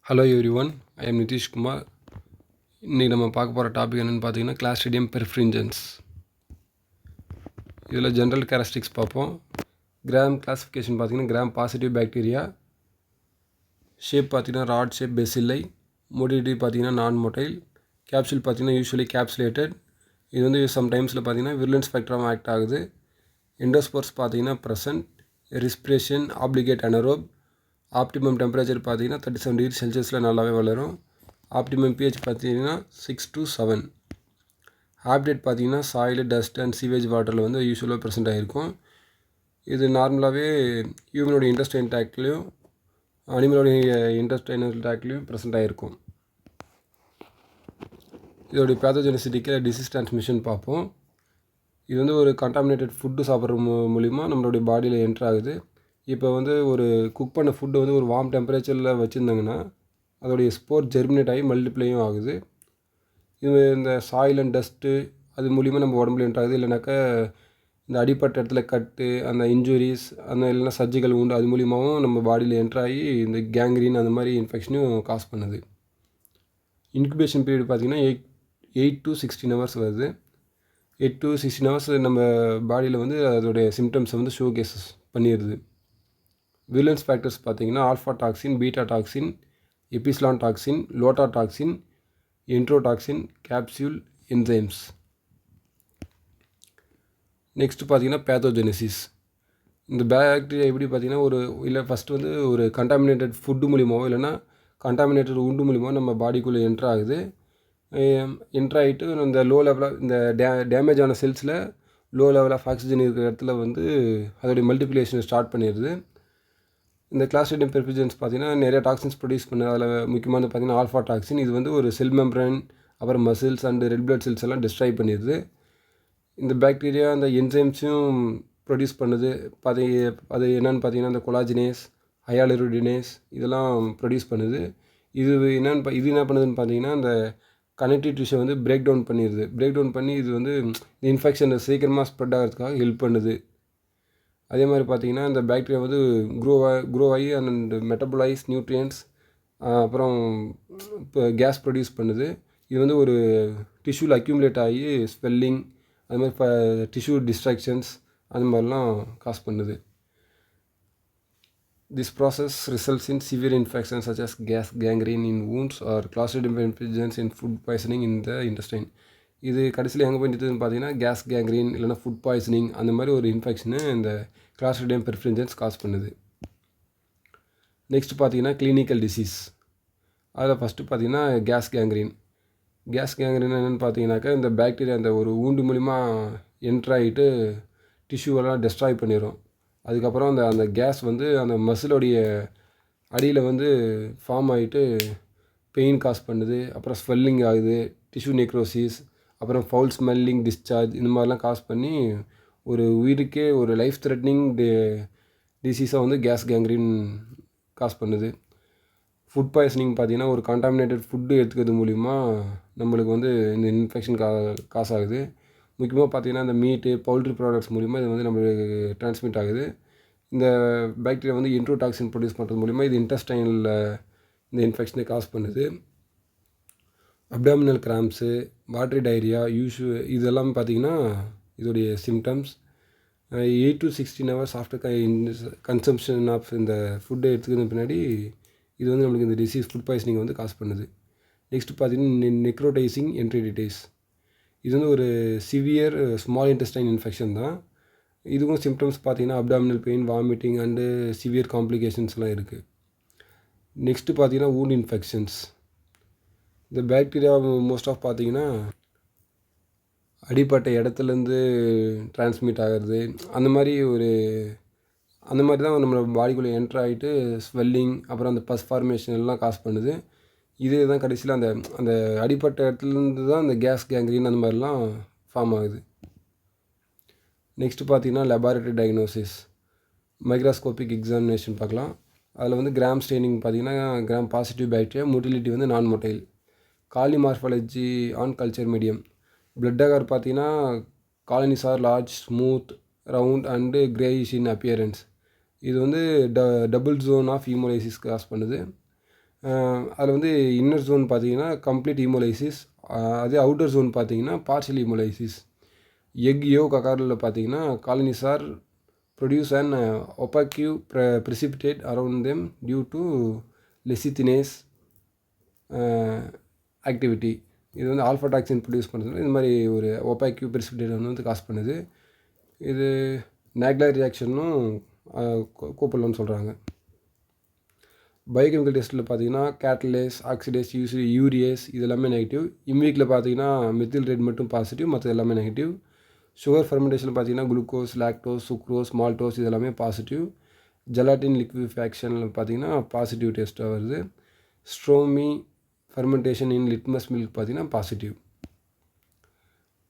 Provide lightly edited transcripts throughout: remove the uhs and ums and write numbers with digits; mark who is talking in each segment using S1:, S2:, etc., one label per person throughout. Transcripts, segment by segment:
S1: Hello everyone, I am Nitish Kumar. இன்றைக்கி நம்ம பார்க்க போகிற டாபிக் என்னென்னு பார்த்தீங்கன்னா கிளாஸ்ட்ரிடியம் பெர்ஃப்ரிஞ்சன்ஸ். இதில் ஜென்ரல் கேரக்டரிஸ்டிக்ஸ் பார்ப்போம். கிராம் கிளாஸிஃபிகேஷன் பார்த்தீங்கன்னா கிராம் பாசிட்டிவ் பாக்டீரியா. ஷேப் பார்த்தீங்கன்னா ராட் ஷேப் பெசில்லை. மொடிலிட்டி பார்த்தீங்கன்னா நான் மொட்டைல். கேப்சூல் பார்த்தீங்கன்னா யூஸ்வலி கேப்சுலேட்டட். இது வந்து சம்டைம்ஸில் பார்த்தீங்கன்னா விர்லன்ஸ் ஸ்பெக்ட்ரம் ஆக்ட் ஆகுது. எண்டோஸ்போர்ஸ் பார்த்தீங்கன்னா present. Respiration obligate anaerobe. Optimum temperature பார்த்தீங்கன்னா 37 டிகிரி செல்சியஸில் நல்லாவே வளரும். ஆப்டிமம் பிஹெச் பார்த்தீங்கன்னா 6 to 7. ஹேபிடேட் பார்த்தீங்கன்னா சாயில், டஸ்ட் அண்ட் சீவேஜ் வாட்டரில் வந்து யூஸ்வலாக ப்ரெசென்ட் ஆகிருக்கும். இது நார்மலாகவே ஹியூமனோட இன்டெஸ்டைன் ட்ராக்ட்லேயும் அனிமலோடைய இன்டெஸ்டைனல் ட்ராக்ட்லேயும் ப்ரெசென்ட் ஆகிருக்கும். இதோடைய பேத்தோஜெனிசிட்டிக்கு டிசீஸ் டிரான்ஸ்மிஷன் பார்ப்போம். இது வந்து ஒரு கண்டாமினேட்டட் ஃபுட்டு சாப்பிட்ற மூலிமா நம்மளுடைய பாடியில் என்ட்ரு ஆகுது. இப்போ வந்து ஒரு குக் பண்ண ஃபுட்டு வந்து ஒரு வார்ம் டெம்பரேச்சரில் வச்சுருந்தாங்கன்னா அதோடைய ஸ்போர் ஜெர்மினேட் ஆகி மல்டிப்ளையும் ஆகுது. இது இந்த சாயில் அண்ட் டஸ்ட்டு அது மூலிமா நம்ம உடம்புல என்ட்ரு ஆகுது. இல்லைனாக்கா இந்த அடிப்பட்ட இடத்துல கட்டு, அந்த இன்ஜுரிஸ், அந்த இல்லைனா சர்ஜிக்கல் உண்டு, அது மூலிமாவும் நம்ம பாடியில் என்ட்ரு ஆகி இந்த கேங்க்ரீன் அந்த மாதிரி இன்ஃபெக்ஷனும் காஸ் பண்ணுது. இன்குபேஷன் பீரியட் பார்த்திங்கன்னா 8 to 16 ஹவர்ஸ் வருது. 8 to 16 ஹவர்ஸ் நம்ம பாடியில் வந்து அதோடைய சிம்டம்ஸை வந்து ஷோ கேஸஸ் பண்ணிடுது. வில்லன்ஸ் ஃபேக்டர்ஸ் பார்த்தீங்கன்னா alpha toxin, beta toxin, epsilon toxin, iota toxin, enterotoxin, capsule, enzymes. Next பார்த்தீங்கன்னா பேத்தோஜெனிசிஸ். இந்த பாக்டீரியா எப்படி பார்த்தீங்கன்னா ஃபஸ்ட்டு வந்து ஒரு கண்டாமினேட்டட் ஃபுட்டு மூலியமாவோ இல்லைனா கண்டாமினேட்டட் உண்டு மூலியமாக நம்ம பாடிக்குள்ளே என்ட்ரு ஆகுது. என்ட்ரு ஆகிட்டு இந்த லோ லெவலாக இந்த டேமேஜ் ஆன செல்ஸில் லோ லெவல் ஆஃப் ஆக்சிஜன் இருக்கிற இடத்துல வந்து அதோடைய மல்டிப்ளிகேஷனை ஸ்டார்ட் பண்ணிடுது. இந்த கிளாஸ்ட்ரிடியம் பெர்ஃப்ரிஜன்ஸ் பார்த்திங்கன்னா நிறைய டாக்ஸின்ஸ் ப்ரொடியூஸ் பண்ணு. அதில் முக்கியமானது பார்த்திங்கன்னா ஆல்ஃபா டாக்ஸின். இது வந்து ஒரு செல் மெம்ப்ரேன், அப்புறம் muscles and red blood cells எல்லாம் டிஸ்ட்ராய் பண்ணிடுது. இந்த பாக்டீரியா அந்த என்சைம்ஸும் ப்ரொடியூஸ் பண்ணுது. அது என்னென்னு பார்த்தீங்கன்னா இந்த கொலாஜினேஸ், ஹயாலுரோடினேஸ் இதெல்லாம் ப்ரொடியூஸ் பண்ணுது. இது என்ன பண்ணுதுன்னு பார்த்தீங்கன்னா இந்த கனெக்டிவ் டிஷ்யூ வந்து பிரேக் டவுன் பண்ணிடுது. பிரேக் டவுன் பண்ணி இது வந்து இந்த இன்ஃபெக்ஷனை சீக்கிரமாக ஸ்ப்ரெட் ஆகிறதுக்காக ஹெல்ப் பண்ணுது. அதே மாதிரி பார்த்திங்கன்னா இந்த பாக்டீரியா வந்து க்ரோ ஆகி அண்ட் மெட்டபலைஸ் நியூட்ரியன்ஸ், அப்புறம் இப்போ கேஸ் ப்ரொடியூஸ் பண்ணுது. இது வந்து ஒரு டிஷ்யூவில் அக்யூமுலேட் ஆகி ஸ்வெல்லிங், அது மாதிரி டிஷ்யூ டிஸ்ட்ராக்ஷன்ஸ் அது மாதிரிலாம் காஸ் பண்ணுது. This process results in severe infections such as gas gangrene in wounds or Clostridium perfringens in food poisoning in the intestine. இது கடைசியில் எங்கே போய் நிறுத்துதுன்னு பார்த்தீங்கன்னா கேஸ் கேங்க்ரீன் இல்லைனா ஃபுட் பாய்சனிங் அந்த மாதிரி ஒரு இன்ஃபெக்ஷனு இந்த கிளாஸ்ட்ரிடியம் பெர்ஃப்ரிஞ்சன்ஸ் காஸ் பண்ணுது. நெக்ஸ்ட் பார்த்தீங்கன்னா கிளினிக்கல் டிசீஸ். அதில் ஃபஸ்ட்டு பார்த்தீங்கன்னா கேஸ் கேங்க்ரீன். கேஸ் கேங்க்ரீன் என்னென்னு பார்த்தீங்கன்னாக்கா இந்த பாக்டீரியா அந்த ஒரு ஊண்டு மூலிமா என்ட்ராகிட்டு டிஷ்யூவெல்லாம் டெஸ்ட்ராய் பண்ணிடும். அதுக்கப்புறம் அந்த கேஸ் வந்து அந்த மசிலோடைய அடியில் வந்து ஃபார்ம் ஆகிட்டு பெயின் காஸ் பண்ணுது. அப்புறம் ஸ்வெல்லிங் ஆகுது, டிஷ்யூ நெக்ரோசிஸ், அப்புறம் ஃபவுல் ஸ்மெல்லிங் டிஸ்சார்ஜ் இந்த மாதிரிலாம் காஸ் பண்ணி ஒரு உயிருக்கே ஒரு லைஃப் த்ரெட்னிங் டிசீஸாக வந்து கேஸ் கேங்க்ரீன் காஸ் பண்ணுது. ஃபுட் பாய்சனிங் பார்த்திங்கன்னா ஒரு கண்டாமினேட்டட் ஃபுட்டு எடுத்துக்கிறது மூலிமா நம்மளுக்கு வந்து இந்த இன்ஃபெக்ஷன் காஸ் ஆகுது. முக்கியமாக பார்த்திங்கன்னா இந்த மீட்டு, பவுல்ட்ரி ப்ராடக்ட்ஸ் மூலிமா இது வந்து நம்மளுக்கு டிரான்ஸ்மிட் ஆகுது. இந்த பாக்டீரியா வந்து என்ட்ரோடாக்சின் ப்ரொடியூஸ் பண்ணுறது மூலிமா இது இன்டெஸ்டைனில் இந்த இன்ஃபெக்ஷனை காஸ் பண்ணுது. அப்டாமினல் கிராம்ஸு, வாட்ரி டைரியா, இதெல்லாம் பார்த்திங்கன்னா இதோடைய symptoms. 8 to 16 hours after consumption of இந்த ஃபுட்டை எடுத்துக்கிறது பின்னாடி இது வந்து நம்மளுக்கு இந்த டிசீஸ் ஃபுட் பாய்சனிங் வந்து காஸ் பண்ணுது. நெக்ஸ்ட்டு பார்த்திங்கன்னா நெக்ரோடைசிங் என்ட்ரிடிடைஸ். இது வந்து ஒரு சிவியர் ஸ்மால் இன்டெஸ்டைன் இன்ஃபெக்ஷன் தான். இதுவும் சிம்டம்ஸ் பார்த்திங்கன்னா abdominal pain, vomiting and severe காம்ப்ளிகேஷன்ஸ்லாம் இருக்குது. நெக்ஸ்ட்டு பார்த்திங்கன்னா வூண்ட் இன்ஃபெக்ஷன்ஸ். இந்த பாக்டீரியா மோஸ்ட் ஆஃப் பார்த்திங்கன்னா அடிப்பட்ட இடத்துலேருந்து டிரான்ஸ்மிட் ஆகிறது அந்த மாதிரி தான் நம்ம பாடிக்குள்ளே என்ட்ரு ஆகிட்டு ஸ்வெல்லிங், அப்புறம் அந்த பஸ் ஃபார்மேஷன் எல்லாம் காஸ் பண்ணுது. இதே தான் கடைசியில் அந்த அடிப்பட்ட இடத்துலேருந்து தான் அந்த கேஸ் கேங்க்ரீன் அந்த மாதிரிலாம் ஃபார்ம் ஆகுது. நெக்ஸ்ட்டு பார்த்திங்கன்னா லெபார்ட்டரி டயக்னோசிஸ், மைக்ரோஸ்கோபிக் எக்ஸாமினேஷன் பார்க்கலாம். அதில் வந்து கிராம் ஸ்டெயினிங் பார்த்திங்கன்னா கிராம் பாசிட்டிவ் பாக்டீரியா, மொட்டிலிட்டி வந்து non motile. Colony morphology on culture medium. Blood agar பார்த்திங்கன்னா colonies are large, smooth, round and greyish in appearance. இது வந்து double zone of haemolysis cause பண்ணுது. அதில் வந்து இன்னர் ஜோன் பார்த்தீங்கன்னா complete haemolysis, அதே outer zone பார்த்தீங்கன்னா பார்ஷியல் ஹீமோலைசிஸ். எக் யோக் அகாரில் பார்த்தீங்கன்னா colonies are produce and opaque precipitate around them due to lecithinase activity. இது வந்து ஆல்ஃபா டாக்சின் ப்ரொடியூஸ் பண்ணுறது, இந்த மாதிரி ஒரு ஒபாக்யூ precipitate வந்து காஸ் பண்ணுது. இது நாக்லர் ரியாக்ஷனும் கூப்பிடலாம்னு சொல்கிறாங்க. பயோகெமிக்கல் டெஸ்ட்டில் பார்த்தீங்கன்னா கேட்டலேஸ், ஆக்சிடேஸ், யூரியேஸ் இது எல்லாமே நெகட்டிவ். இம்யூனிக்கில் பார்த்தீங்கன்னா மெத்தில் ரெட் மட்டும் பாசிட்டிவ், மற்றது எல்லாமே நெகட்டிவ். சுகர் ஃபெர்மெண்டேஷனில் பார்த்தீங்கன்னா குளுக்கோஸ், லாக்டோஸ், சுக்ரோஸ், மால்டோஸ் இது எல்லாமே பாசிட்டிவ். ஜெலாட்டின் லிக்விஃபேக்ஷனில் பார்த்தீங்கன்னா பாசிட்டிவ் டெஸ்ட்டாக வருது. Stormy fermentation in litmus milk பார்த்தீங்கன்னா positive.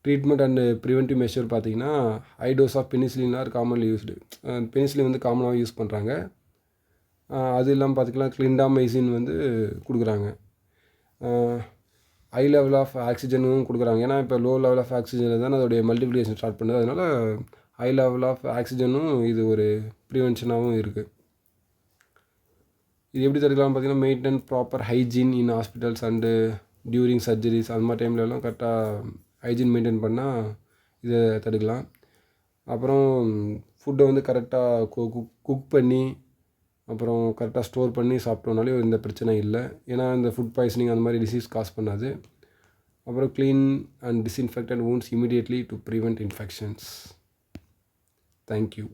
S1: Treatment and preventive measure பார்த்தீங்கன்னா high dose of penicillin are commonly used. Penicillin வந்து காமனாக யூஸ் பண்ணுறாங்க. அது இல்லாமல் பார்த்திங்கன்னா கிளிண்டாமைசின் வந்து கொடுக்குறாங்க. ஹை லெவல் ஆஃப் ஆக்சிஜனும் கொடுக்குறாங்க. ஏன்னா இப்போ லோ லெவல் ஆஃப் ஆக்சிஜனில் தான் அதோடைய மல்டிப்ளிகேஷன் ஸ்டார்ட் பண்ணுது. அதனால் ஹை லெவல் ஆஃப் ஆக்சிஜனும் இது ஒரு ப்ரிவென்ஷனாகவும் இருக்குது. இது எப்படி தடுக்கலாம் பார்த்திங்கன்னா maintain proper hygiene in hospitals and during surgeries அந்த மாதிரி டைம்லலாம் கரெக்டாக ஹைஜீன் மெயின்டைன் பண்ணால் இதை தடுக்கலாம். அப்புறம் ஃபுட்டை வந்து கரெக்டாக குக் பண்ணி அப்புறம் கரெக்டாக ஸ்டோர் பண்ணி சாப்பிட்டோம்னாலே இந்த பிரச்சனை இல்லை. ஏன்னா இந்த ஃபுட் பாய்சனிங் அந்த மாதிரி டிசீஸ் காஸ் பண்ணாது. அப்புறம் clean and disinfected wounds immediately to prevent infections. Thank you.